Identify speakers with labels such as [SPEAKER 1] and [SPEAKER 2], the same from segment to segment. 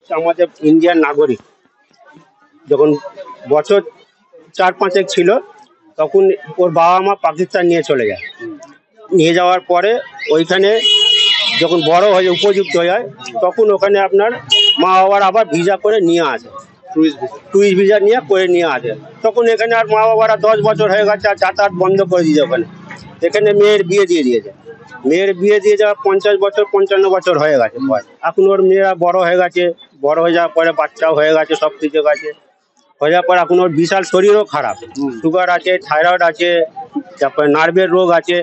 [SPEAKER 1] আমাদের ইন্ডিয়ান নাগরিক যখন বছর 4-5 ছিল তখন ওর বাবা মা পাকিস্তান নিয়ে চলে যায়। নিয়ে যাওয়ার পরে ওইখানে যখন বড় হয়ে উপযুক্ত হয়ে যায় তখন ওখানে আপনার মা বাবার আবার ভিসা করে নিয়ে আসে, টুরিস্ট ভিসা নিয়ে আসে। তখন এখানে আর মা বাবারা 10 বছর হয়ে গেছে আর যাতায়াত বন্ধ করে দিয়েছে ওখানে। এখানে মেয়ের বিয়ে দিয়ে দিয়েছে। মেয়ের বিয়ে দিয়ে যাওয়া 50 বছর 55 বছর হয়ে গেছে। এখন ওর মেয়েরা বড় হয়ে গেছে, বড় হয়ে যাওয়ার পরে বাচ্চাও হয়ে গেছে, সব কিছু গেছে। হয়ে যাওয়ার পর এখন ওর বিশাল শরীরও খারাপ, সুগার আছে, থাইরয়েড আছে, তারপরে নার্ভের রোগ আছে,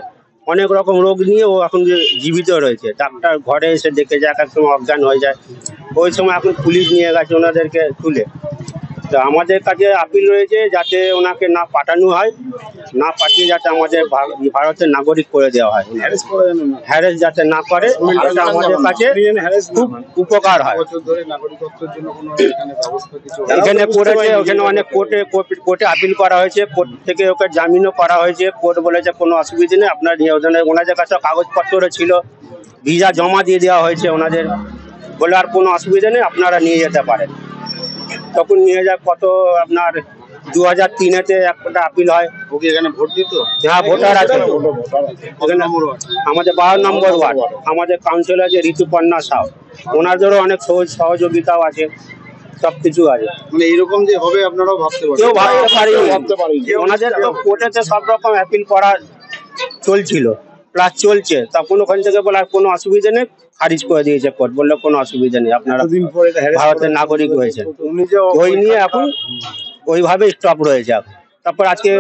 [SPEAKER 1] অনেক রকম রোগ নিয়ে ও এখন জীবিত রয়েছে। ডাক্তার ঘরে এসে দেখে যায়, এক সময় অজ্ঞান হয়ে যায়। ওই সময় এখন পুলিশ নিয়ে গেছে ওনাদেরকে তুলে। তো আমাদের কাছে আপিল রয়েছে যাতে ওনাকে না পাঠানো হয়, না পাঠিয়ে যাতে আমাদের ভারতের নাগরিক করে দেওয়া হয়, হ্যারেস যাতে না করে, আমাদের কাছে খুব উপকার হয়। এখানে করেছে, ওখানে অনেক কোর্টে আপিল করা হয়েছে, কোর্ট থেকে ওকে জামিনও করা হয়েছে। কোর্ট বলেছে কোনো অসুবিধা নেই, আপনার ওনাদের কাছে কাগজপত্র ছিল, ভিসা জমা দিয়ে দেওয়া হয়েছে ওনাদের, বলে আর কোনো অসুবিধা নেই, আপনারা নিয়ে যেতে পারেন। তখন নিয়ে যায় কত আপনার 2003-তে একটা আপিল হয়।
[SPEAKER 2] ওকে এখানে ভোট দিত?
[SPEAKER 1] হ্যাঁ, ভোটার আছে ওখানে। আমাদের 12 নম্বর ওয়ার্ড, আমাদের কাউন্সিলর আছে ঋতুপর্ণা সাউ, ওনাদেরও অনেক সহযোগিতাও আছে, সবকিছু আছে।
[SPEAKER 2] মানে এইরকম যে হবে আপনারাও ভাবতে পারেন?
[SPEAKER 1] কেউ ভাবতে পারিনি। ওনাদের তো কোর্টেতে সব রকম অ্যাপিল করা চলছিল, প্লাস চলছে। তখন ওখান থেকে বলার কোনো অসুবিধা নেই, খারিজ করে দিয়েছে কোর্ট, বললো কোনো অসুবিধা নেই, আপনারা ভারতের নাগরিক হয়েছে। ওই নিয়ে এখন ওইভাবে স্টপ রয়েছে। তারপর আজকে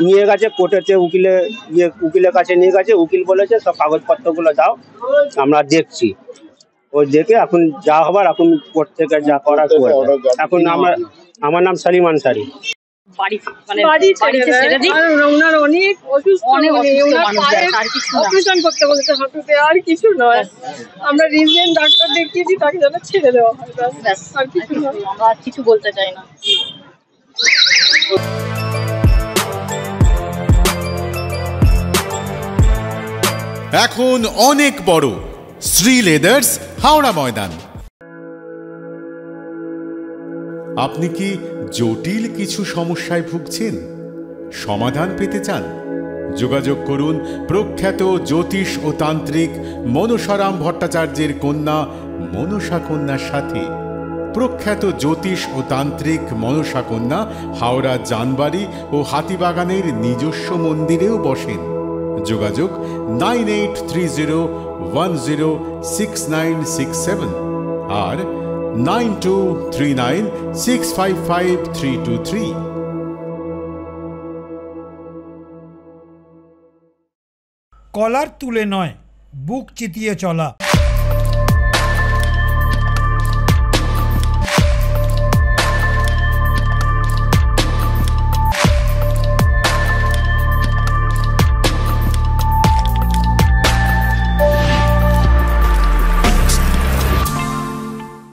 [SPEAKER 1] নিয়ে গেছে কোর্টেতে, উকিলের কাছে নিয়ে গেছে। উকিল বলেছে সব কাগজপত্রগুলো দাও, আমরা দেখছি। ওই দেখে এখন যা হবার এখন কোর্ট থেকে যা করার করবে। এখন আমার নাম সালিম আনসারি।
[SPEAKER 3] আর কিছু নয়, আমরা রিজেন্ট ডাক্তার দেখিয়েছি, তাকে যেন ছেড়ে দেওয়া হয়, আর কিছু নয়।
[SPEAKER 4] আমরা আর কিছু বলতে চাই না।
[SPEAKER 5] এখন অনেক বড় শ্রী লেদার্স হাওড়া ময়দান। আপনি কি জটিল কিছু সমস্যায় ভুগছেন, সমাধান পেতে চান? যোগাযোগ করুন প্রখ্যাত জ্যোতিষ ও তান্ত্রিক মনসারাম ভট্টাচার্যের কন্যা মনসা কন্যার সাথে। প্রখ্যাত জ্যোতিষ ও তান্ত্রিক মনসা কন্যা হাওড়া জানবাড়ি ও হাতিবাগানের নিজস্ব মন্দিরেও বসেন। যোগাযোগ 9830106967 আর 9239655323।
[SPEAKER 6] কলার তুলে নয়, বুক চিতিয়ে চলা।